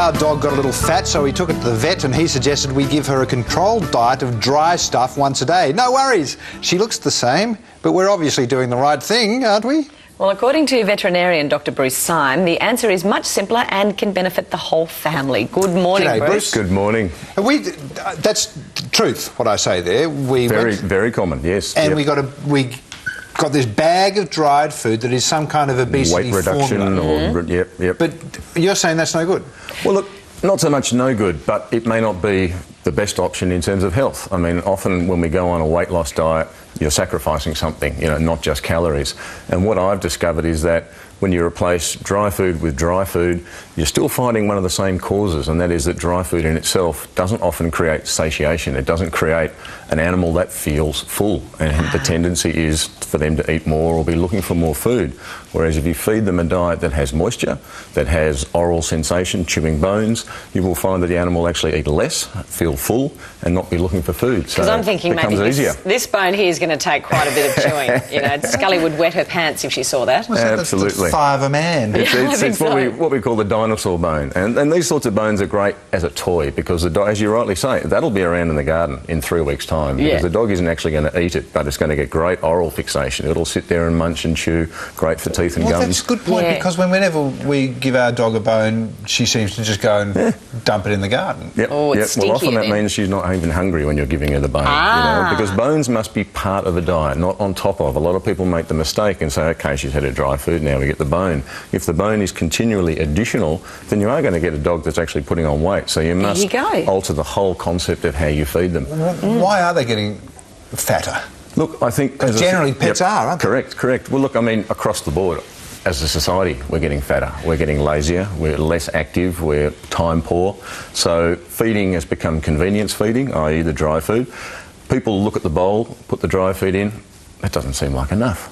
Our dog got a little fat, so we took it to the vet and he suggested we give her a controlled diet of dry stuff once a day. No worries, she looks the same, but we're obviously doing the right thing, aren't we? Well, according to veterinarian Dr. Bruce Syme, the answer is much simpler and can benefit the whole family. Good morning, G'day, Bruce. Good morning. That's truth, what I say there. Very common, yes. And we got this bag of dried food that is some kind of obesity weight reduction formula. Yep. But you're saying that's no good? Well, look, not so much no good, but it may not be the best option in terms of health. I mean, often when we go on a weight loss diet, you're sacrificing something, not just calories. And what I've discovered is that when you replace dry food with dry food, you're still finding one of the same causes, and that is that dry food in itself doesn't often create satiation. It doesn't create an animal that feels full, and the tendency is for them to eat more or be looking for more food. Whereas if you feed them a diet that has moisture, that has oral sensation, chewing bones, you will find that the animal will actually eat less, feel full, and not be looking for food. Because I'm thinking maybe this bone here is going to take quite a bit of chewing. Scully would wet her pants if she saw that. Absolutely. The thigh of a man. It's what we call the dinosaur bone. And these sorts of bones are great as a toy because, as you rightly say, that'll be around in the garden in 3 weeks' time because the dog isn't actually going to eat it, but it's going to get great oral fixation. It'll sit there and munch and chew, great for teeth and gums. That's a good point because whenever we give our dog a bone, she seems to just go and dump it in the garden. Oh, it's stinky. Well, often that means she's not even hungry when you're giving her the bone. Because bones must be part of a diet, not on top of. A lot of people make the mistake and say, OK, she's had a dry food, now we get the bone. If the bone is continually additional, then you are going to get a dog that's actually putting on weight. So you must alter the whole concept of how you feed them. Why are they getting fatter? Look, I think... generally pets are, aren't they? Correct. Well, look, I mean, across the board, as a society, we're getting fatter. We're getting lazier. We're less active. We're time poor. So feeding has become convenience feeding, i.e. the dry food. People look at the bowl, put the dry food in. That doesn't seem like enough.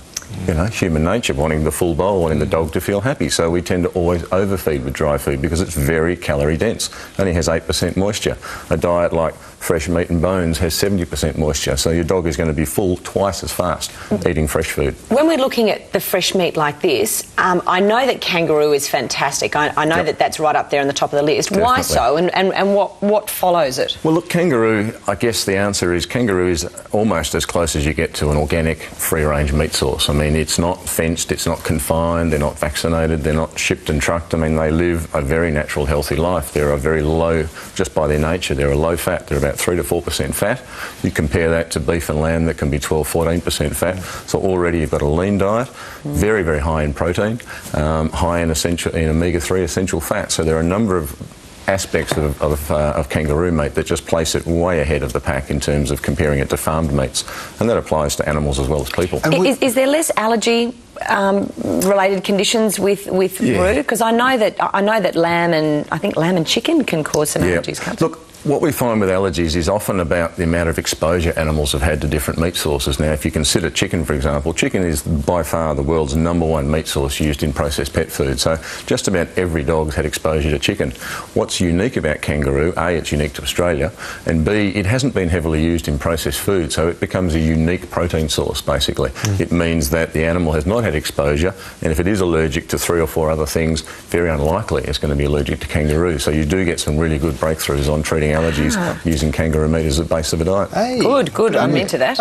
Human nature, wanting the full bowl, wanting the dog to feel happy. So we tend to always overfeed with dry food because it's very calorie dense. It only has 8% moisture. A diet like fresh meat and bones has 70% moisture. So your dog is going to be full twice as fast eating fresh food. When we're looking at the fresh meat like this, I know that kangaroo is fantastic. I know that that's right up there on the top of the list. Definitely. Why so? And what follows it? Well, look, kangaroo, I guess the answer is kangaroo is almost as close as you get to an organic free-range meat source. I mean, it's not fenced, it's not confined, they're not vaccinated, they're not shipped and trucked. I mean, they live a very natural, healthy life. They're a very low, just by their nature, they're a low fat. They're about 3 to 4% fat. You compare that to beef and lamb that can be 12, 14% fat. So already you've got a lean diet, very, very high in protein, high in omega-3 essential fat. So there are a number of aspects of kangaroo meat that just place it way ahead of the pack in terms of comparing it to farmed meats, and that applies to animals as well as people. Is there less allergy related conditions with roux? Because I know that lamb and chicken can cause some allergies. Can't they? Look, what we find with allergies is often about the amount of exposure animals have had to different meat sources. Now, if you consider chicken, for example, chicken is by far the world's #1 meat source used in processed pet food. So just about every dog's had exposure to chicken. What's unique about kangaroo, A, it's unique to Australia, and B, it hasn't been heavily used in processed food, so it becomes a unique protein source, basically. It means that the animal has not had exposure, and if it is allergic to 3 or 4 other things, very unlikely it's going to be allergic to kangaroo. So you do get some really good breakthroughs on treating allergies using kangaroo meat as a base of a diet. Hey, good. I'm into that.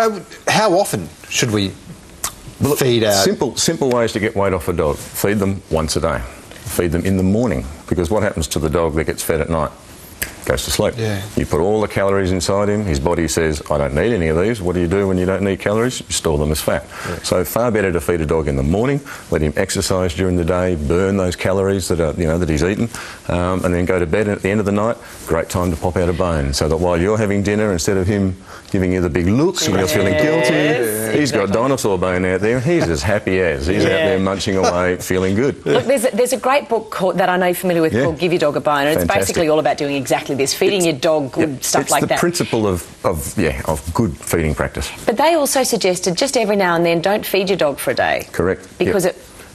How often should we feed our... Simple ways to get weight off a dog. Feed them once a day. Feed them in the morning, because what happens to the dog that gets fed at night? Goes to sleep. You put all the calories inside him, his body says, I don't need any of these. What do you do when you don't need calories? You store them as fat. So far better to feed a dog in the morning, let him exercise during the day, burn those calories that are, that he's eaten, and then go to bed, and at the end of the night, great time to pop out a bone. So that while you're having dinner, instead of him giving you the big looks and you're feeling guilty, he's got dinosaur bone out there, he's as happy as. He's out there munching away, feeling good. Look, there's a great book that I know you're familiar with called Give Your Dog a Bone, and it's basically all about doing exactly this, feeding your dog good stuff like that. It's the principle of good feeding practice. But they also suggested just every now and then don't feed your dog for a day. Correct. Because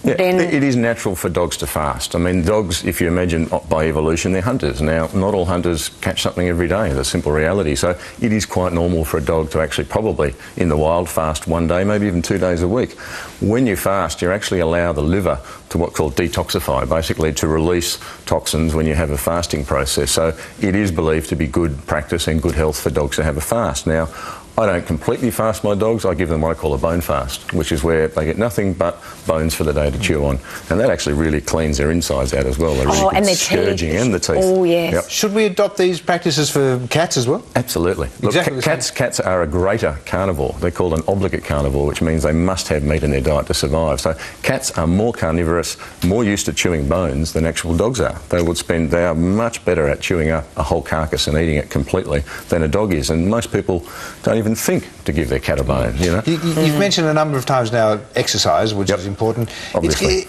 Yeah, then... it is natural for dogs to fast. I mean, dogs, if you imagine by evolution, they're hunters. Now, not all hunters catch something every day, the simple reality. So it is quite normal for a dog to actually probably, in the wild, fast one day, maybe even 2 days a week. When you fast, you actually allow the liver to what's called detoxify, basically to release toxins when you have a fasting process. So it is believed to be good practice and good health for dogs to have a fast. Now, I don't completely fast my dogs. I give them what I call a bone fast, which is where they get nothing but bones for the day to chew on. And that actually really cleans their insides out as well. They're really and their scourging teeth. and the teeth. Oh, yes. Yep. Should we adopt these practices for cats as well? Absolutely. Look, Exactly cats are a greater carnivore. They're called an obligate carnivore, which means they must have meat in their diet to survive. So cats are more carnivorous, more used to chewing bones than actual dogs are. They are much better at chewing up a whole carcass and eating it completely than a dog is. And most people don't even think to give their cat a bone, you know. You've mentioned a number of times now exercise, which is important. Obviously.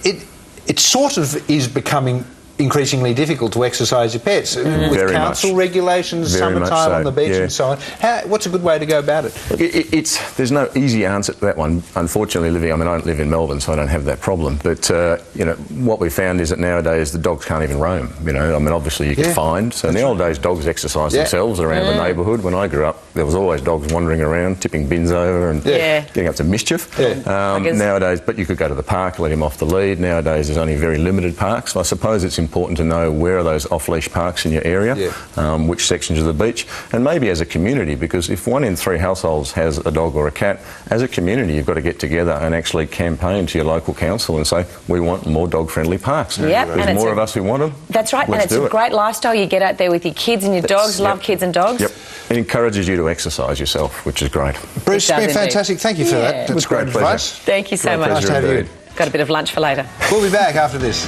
It sort of is becoming increasingly difficult to exercise your pets with Very council much. regulations, Very much summertime so, on the beach yeah. and so on. What's a good way to go about it? There's no easy answer to that one. Unfortunately, I don't live in Melbourne, so I don't have that problem. But you know, what we found is that nowadays the dogs can't even roam. You know, I mean, obviously you get fined. So in the old days, dogs exercised themselves around the neighbourhood. When I grew up, there was always dogs wandering around, tipping bins over and getting up to mischief. Nowadays, but you could go to the park, let him off the lead. Nowadays, there's only very limited parks. I suppose it's important to know where are those off-leash parks in your area, which sections of the beach, and maybe as a community, because if 1 in 3 households has a dog or a cat, as a community you've got to get together and actually campaign to your local council and say, we want more dog-friendly parks. There's more of us who want them. That's right, and it's a great lifestyle. You get out there with your kids and your dogs, love kids and dogs. Yep. It encourages you to exercise yourself, which is great. Bruce, it's been fantastic. Thank you for that. That's great advice. Thank you so much. Nice to have you. Got a bit of lunch for later. We'll be back after this.